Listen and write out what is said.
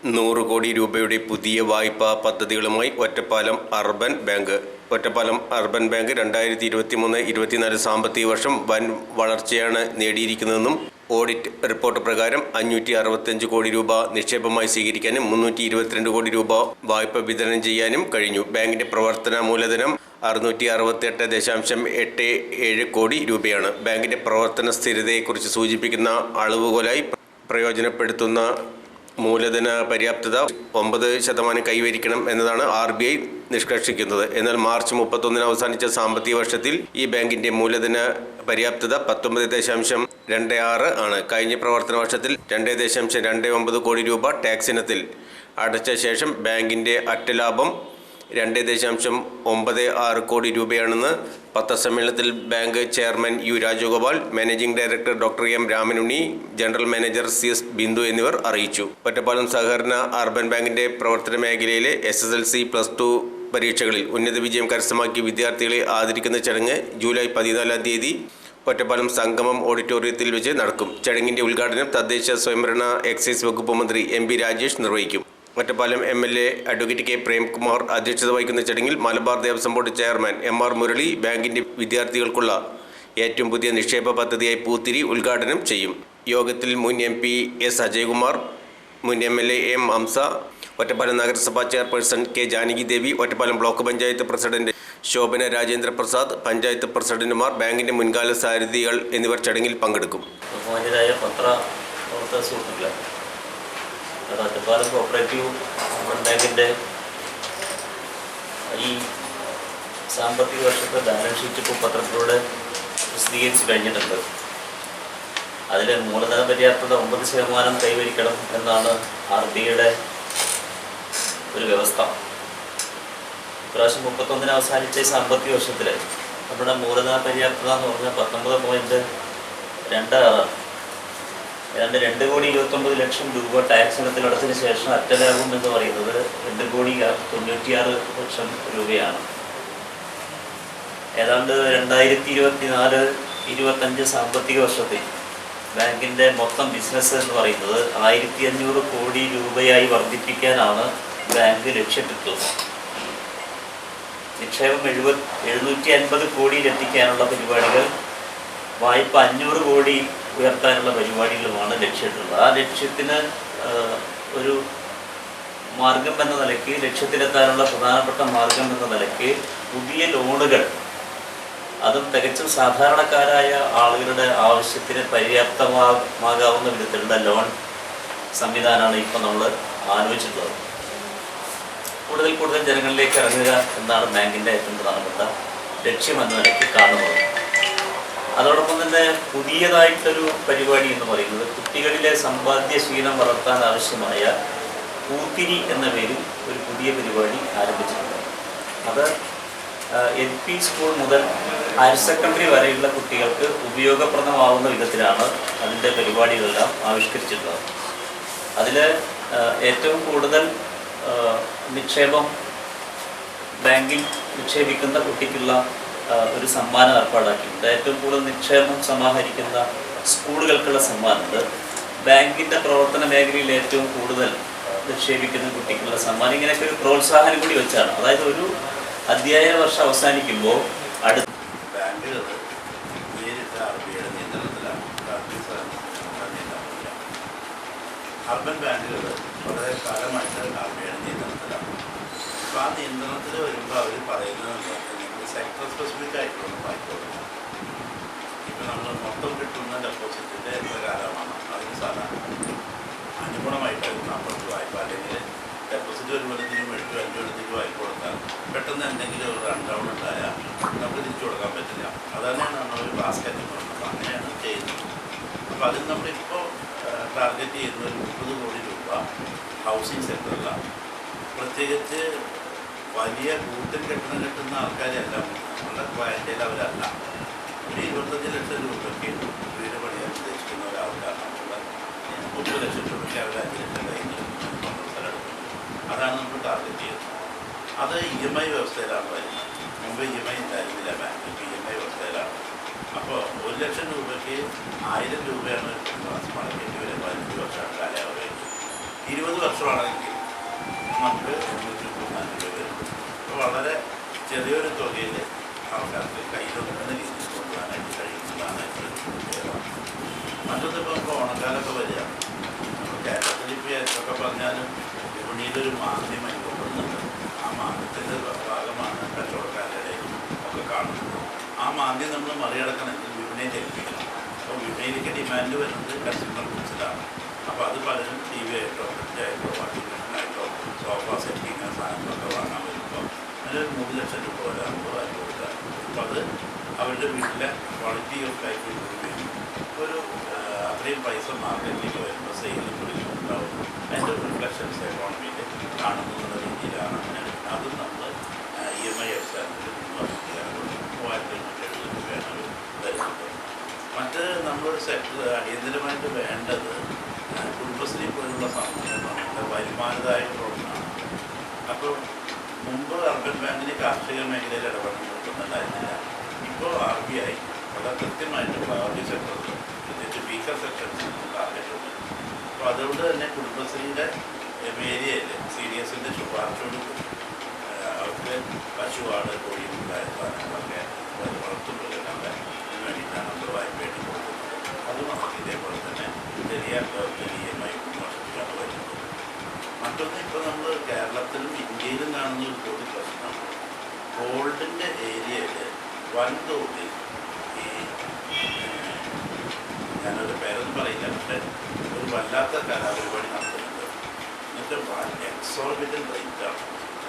100 കോടി രൂപയുടെ പുതിയ വായ്പാ പദ്ധതികളുമായി Ottapalam urban bank. Ottapalam urban bank 2023-24 സാമ്പത്തിക വർഷം വൻ വളർച്ചയാണ് നേടിയിരിക്കുന്നതെന്നും ഓഡിറ്റ് റിപ്പോർട്ട് പ്രകാരം 565 കോടി രൂപ നിക്ഷേപമായി സ്വീകരിക്കാനും 322 കോടി രൂപ വായ്പ വിതരണം ചെയ്യാനും കഴിഞ്ഞു. ബാങ്കിന്റെ പ്രവർത്തന മൂലധനം 668.87 കോടി രൂപയാണ്. ബാങ്കിന്റെ പ്രവർത്തന സ്ഥിരതയെക്കുറിച്ച് സൂചിപ്പിക്കുന്ന അളവുകോലായി പ്രയോജനപ്പെടുത്തുന്ന മൂലധന പര്യാപ്തത 9% കൈവരിക്കണം എന്നതാണ് RBI നിഷ്കർഷിക്കുന്നത്. എന്നാൽ മാർച്ച് 31 അവസാനിച്ച സാമ്പത്തിക വർഷത്തിൽ ഈ ബാങ്കിന്റെ മൂലധന പര്യാപ്തത 19.26 ആണ്. കഴിഞ്ഞ പ്രവർത്തന വർഷത്തിൽ 2.29 കോടി രൂപ ടാക്സ് ഇനത്തിൽ അടച്ച ശേഷം ബാങ്കിന്റെ അറ്റ ലാഭം 2.96 കോടി രൂപയാണെന്ന് പത്രസമ്മേളനത്തിൽ bank chairman U Rajagopal, managing director doctor M Ramanunni, general manager CS Bindu എന്നിവർ അറിയിച്ചു. ഒറ്റപ്പാലം സഹകരണ അർബൻ ബാങ്കിന്റെ പ്രവർത്തന മേഖലയിലെ SSLC +2 പരീക്ഷകളിൽ ഉന്നത വിജയം കരസ്ഥമാക്കിയ വിദ്യാർത്ഥികളെ ആദരിക്കുന്ന ചടങ്ങ് ജൂലൈ 14 തീയതി ഒറ്റപ്പാലം സംഗമം ഓഡിറ്റോറിയത്തിൽ വെച്ച് നടക്കും. ചടങ്ങിന്റെ ഉദ്ഘാടനം തദ്ദേശ സ്വയംഭരണ എക്സൈസ് വകുപ്പ് മന്ത്രി MP രാജേഷ് നിർവഹിക്കും. Ottapalam MLA advocate K Premkumar അധ്യക്ഷത വഹിക്കുന്ന ചടങ്ങിൽ Malabar Devaswom board chairman MR Murali ബാങ്കിന്റെ വിദ്യാർത്ഥികൾക്കുള്ള ഏറ്റവും പുതിയ നിക്ഷേപ പദ്ധതിയായി പൂത്തിരി ഉദ്ഘാടനം ചെയ്യും. യോഗത്തിൽ മുൻ MP S അജയ്കുമാർ, മുൻ MLA M ഹംസ, ഒറ്റപ്പാലം നഗരസഭാ ചെയർപേഴ്സൺ K ജാനകി ദേവി, ഒറ്റപ്പാലം ബ്ലോക്ക് പഞ്ചായത്ത് പ്രസിഡന്റ് ശോഭന രാജേന്ദ്ര പ്രസാദ്, പഞ്ചായത്ത് പ്രസിഡന്റുമാർ, ബാങ്കിന്റെ മുൻകാല സാരഥികൾ എന്നിവർ ചടങ്ങിൽ പങ്കെടുക്കും. ഒറ്റപ്പാലം കോപ്പറേറ്റീവ് ബാങ്കിൻ്റെ ഈ സാമ്പത്തിക വർഷത്തെ ബാലൻസ് ഷീറ്റ് ഇപ്പോൾ പത്രത്തിലൂടെ പ്രസിദ്ധീകരിച്ച് കഴിഞ്ഞിട്ടുണ്ട്. അതിൽ മൂലധന പര്യാപ്തത 9% കൈവരിക്കണം എന്നാണ് RBIയുടെ ഒരു വ്യവസ്ഥ. ഇപ്രാവശ്യം 31 അവസാനിച്ച സാമ്പത്തിക വർഷത്തിൽ നമ്മുടെ മൂലധന പര്യാപ്തത എന്ന് പറഞ്ഞാൽ 19.26 ഏതാണ്ട് 2,29,00,000 രൂപ ടാക്സ് ഇനത്തിൽ അടച്ചതിന് ശേഷം അറ്റലാഭം എന്ന് പറയുന്നത് 2,96,00,000 രൂപയാണ്. ഏതാണ്ട് 2024-25 സാമ്പത്തിക വർഷത്തിൽ ബാങ്കിൻ്റെ മൊത്തം ബിസിനസ് എന്ന് പറയുന്നത് 1,500 കോടി രൂപയായി വർദ്ധിപ്പിക്കാനാണ് ബാങ്ക് ലക്ഷ്യമിട്ടുന്നത്. നിക്ഷേപം 750 കോടിയിലെത്തിക്കാനുള്ള പരിപാടികൾ, വായ്പ 500 കോടി ഉയർത്താനുള്ള പരിപാടികളുമാണ് ലക്ഷ്യമിട്ടുള്ളത്. ആ ലക്ഷ്യത്തിന് ഒരു മാർഗം എന്ന നിലയ്ക്ക്, ലക്ഷ്യത്തിലെത്താനുള്ള പ്രധാനപ്പെട്ട മാർഗം എന്ന നിലയ്ക്ക് പുതിയ ലോണുകൾ, അതും തികച്ചും സാധാരണക്കാരായ ആളുകളുടെ ആവശ്യത്തിന് പര്യാപ്തമാകാവുന്ന വിധത്തിലുള്ള ലോൺ സംവിധാനമാണ് ഇപ്പോൾ നമ്മൾ ആലോചിച്ചിട്ടുള്ളത്. കൂടുതൽ ജനങ്ങളിലേക്ക് ഇറങ്ങുക എന്നാണ് ബാങ്കിൻ്റെ ഏറ്റവും പ്രധാനപ്പെട്ട ലക്ഷ്യം എന്ന നിലയ്ക്ക് കാണുന്നത്. അതോടൊപ്പം തന്നെ പുതിയതായിട്ടൊരു പരിപാടി എന്ന് പറയുന്നത് കുട്ടികളിലെ സമ്പാദ്യശീലം വളർത്താൻ ആവശ്യമായ പൂത്തിരി എന്ന പേരിൽ ഒരു പുതിയ പരിപാടി ആരംഭിച്ചിട്ടുണ്ട്. അത് LP സ്കൂൾ മുതൽ ഹയർ സെക്കൻഡറി വരെയുള്ള കുട്ടികൾക്ക് ഉപയോഗപ്രദമാവുന്ന വിധത്തിലാണ് അതിൻ്റെ പരിപാടികളെല്ലാം ആവിഷ്കരിച്ചിട്ടുള്ളത്. അതിൽ ഏറ്റവും കൂടുതൽ നിക്ഷേപം ബാങ്കിൽ നിക്ഷേപിക്കുന്ന കുട്ടിക്കുള്ള ഒരു സമ്മാനം ഏർപ്പാടാക്കിയിട്ടുണ്ട്. ഏറ്റവും കൂടുതൽ നിക്ഷേപം സമാഹരിക്കുന്ന സ്കൂളുകൾക്കുള്ള സമ്മാനമുണ്ട്. ബാങ്കിൻ്റെ പ്രവർത്തന മേഖലയിൽ ഏറ്റവും കൂടുതൽ നിക്ഷേപിക്കുന്ന കുട്ടിക്കുള്ള സമ്മാനം, ഇങ്ങനെയൊക്കെ ഒരു പ്രോത്സാഹനം കൂടി വെച്ചാണ്. അതായത് ഒരു അധ്യയന വർഷം അവസാനിക്കുമ്പോൾ അടുത്ത ബാങ്കുകൾ നേരിട്ട് RBIയുടെ നിയന്ത്രണത്തിലാണ്. അർബൻ ബാങ്കുകൾ വളരെ കാലമായിട്ട് RBIയുടെ നിയന്ത്രണത്തിലാണ്. അപ്പോൾ ആ നിയന്ത്രണത്തിൽ വരുമ്പോൾ അവർ പറയുന്നത് സെക്ടർ സ്പെസിഫിക് ആയിട്ടുള്ള വായ്പകൾ. ഇപ്പം നമ്മൾ മൊത്തം കിട്ടുന്ന ഡെപ്പോസിറ്റിൻ്റെ എത്ര കാലമാണ് അതിന് സാധാരണ അനുഗുണമായിട്ടായിരുന്നു അപ്പുറത്ത് വായ്പ. അല്ലെങ്കിൽ ഡെപ്പോസിറ്റ് വരുമ്പോഴത്തേക്കും 8-5 വായ്പ കൊടുത്താൽ പെട്ടെന്ന് എന്തെങ്കിലും ഒരു റൺ ഡൗൺ ഉണ്ടായാൽ നമുക്ക് തിരിച്ചു കൊടുക്കാൻ പറ്റില്ല. അതന്നെയാണ് നമ്മളൊരു ബാസ്ക്കറ്റ് കൊടുക്കുന്നത്. അപ്പോൾ അങ്ങനെയാണ് ചെയ്യുന്നത്. അപ്പോൾ അതിന് നമ്മളിപ്പോൾ ടാർഗറ്റ് ചെയ്യുന്ന ഒരു 30 കോടി രൂപ ഹൗസിംഗ് സെക്ടറിലാണ്. പ്രത്യേകിച്ച് വലിയ കൂട്ടൽ കെട്ടിടം കെട്ടുന്ന ആൾക്കാരെയല്ല, നമ്മുടെ ക്ലയൻറ്റേൽ അവരല്ല. ഒരു 25 ലക്ഷം രൂപയ്ക്ക് വീട് പണിയാൻ ഉദ്ദേശിക്കുന്ന ഒരാൾക്കാണ് നമ്മുടെ 30 ലക്ഷം രൂപയ്ക്ക് അവർ 5 ലക്ഷം കയ്യിൽ സ്ഥലം എടുക്കുന്നത്. അതാണ് നമ്മൾ ടാർഗറ്റ് ചെയ്യുന്നത്. അത് EMI വ്യവസ്ഥയിലാണ് വരുന്നത്. മുമ്പ് EMI ഉണ്ടായിരുന്നില്ല ബാങ്ക്, EMI വ്യവസ്ഥയിലാണ്. അപ്പോൾ 1 ലക്ഷം രൂപയ്ക്ക് 1000 രൂപയാണ് ഒരു മാസം അടക്കേണ്ടി വരും. 15 വർഷമാണ് കാലാവധി. 20 വർഷമാണെങ്കിൽ നമുക്ക് 834 രൂപ വരും. അപ്പോൾ വളരെ ചെറിയൊരു തുകയിൽ ആൾക്കാർക്ക് കയ്യിലൊതുക്കുന്ന രീതിയിൽ കൊണ്ടുപോകാനായിട്ട് കഴിയുന്നതാണ് ഏറ്റവും പ്രത്യേകത. മറ്റൊന്ന് ഇപ്പോൾ നമുക്ക് ഓണക്കാലമൊക്കെ വരിക. നമ്മൾ കേരളത്തിൽ ഇപ്പോൾ എന്തൊക്കെ പറഞ്ഞാലും വിപണിയിലൊരു മാന്ദ്യമായി കൊണ്ടുവരുന്നുണ്ട്. ആ മാന്ദ്യത്തിൻ്റെ ഭാഗമാണ് കച്ചവടക്കാരുടെ ഒക്കെ കാണുന്നത്. ആ മാന്ദ്യം നമ്മൾ മറികടക്കണമെങ്കിൽ വിപണിയെ ജയിപ്പിക്കണം. അപ്പോൾ വിപണിയിലേക്ക് ഡിമാൻഡ് വരുന്നത് കൺസ്യൂമർ ഗുഡ്സിലാണ്. അപ്പോൾ അത് പലരും ടി വി ആയിട്ടോ ഫ്രിഡ്ജായിട്ടോ വാഷിംഗ് മെഷീനായിട്ടോ സോഫ സെറ്റ് ഇങ്ങനെ സാധനങ്ങളൊക്കെ വാങ്ങാൻ വരുമ്പോൾ അതിനൊരു 3 ലക്ഷം രൂപ വരെ 50,000 കൊടുക്കുക. അപ്പോൾ അത് അവരുടെ വീട്ടിലെ ക്വാളിറ്റി ഓഫ് ലൈഫ് ഇമ്പ്രൂവ് ചെയ്യും. ഒരു അത്രയും പൈസ മാർക്കറ്റിലേക്ക് വരുമ്പോൾ സെയിലും കൂടി ഉണ്ടാവും. അതിൻ്റെ റിഫ്ലക്ഷൻസ് എക്കോണമിയിൽ കാണുന്നുള്ള രീതിയിലാണ് അങ്ങനെ. അതും നമ്മൾ EMI അടിസ്ഥാനത്തിൽ 3,570 രൂപയാണ് തരുന്നത്. മറ്റ് നമ്മൾ അടിയന്തരമായിട്ട് വേണ്ടത് കുടുംബശ്രീ പോലുള്ള സംഘടനകളുടെ വരുമാനദായകമാണ്. അപ്പോൾ മുമ്പ് അർബൻ ബാങ്കിന് കാർഷിക മേഖലയിൽ ഇടപെടുന്നുണ്ടായിരുന്നില്ല. ഇപ്പോൾ RBI വളരെ കൃത്യമായിട്ട് പ്രാഥമിക സെക്ടറിൽ പ്രത്യേകിച്ച് വീക്കർ സെക്ഷൻസ് ടാർഗറ്റുണ്ട്. അപ്പോൾ അതുകൊണ്ട് തന്നെ കുടുംബശ്രീയുടെ ഏരിയയിൽ CDSൻ്റെ ശുപാർശയോട് അവർക്ക് പശുവാട് കോഴി മുതലായ സാധനങ്ങളൊക്കെ വളർത്തുമൃഗങ്ങളുടെ വേണ്ടിയിട്ടാണ് നമ്മൾ വായ്പയായിട്ട് കൊടുക്കുന്നത്. അത് നമുക്ക് ഇതേപോലെ തന്നെ ചെറിയ EMI വർഷത്തിലാണ് വരുന്നത്. മറ്റൊന്ന് ഇപ്പോൾ നമ്മൾ കേരളത്തിലും ഇന്ത്യയിലും കാണുന്ന ഒരു പൊതു പ്രശ്നം ഗോൾഡിൻ്റെ ഏരിയയിൽ വൻതോതിൽ ഈ ഞാനൊരു പേരൊന്നും പറയില്ല, പക്ഷേ ഒരു വല്ലാത്ത കലാപരിപാടി നടത്തുന്നുണ്ട്. എന്നിട്ട് എക്സോർബിറ്റൻ റേറ്റാണ്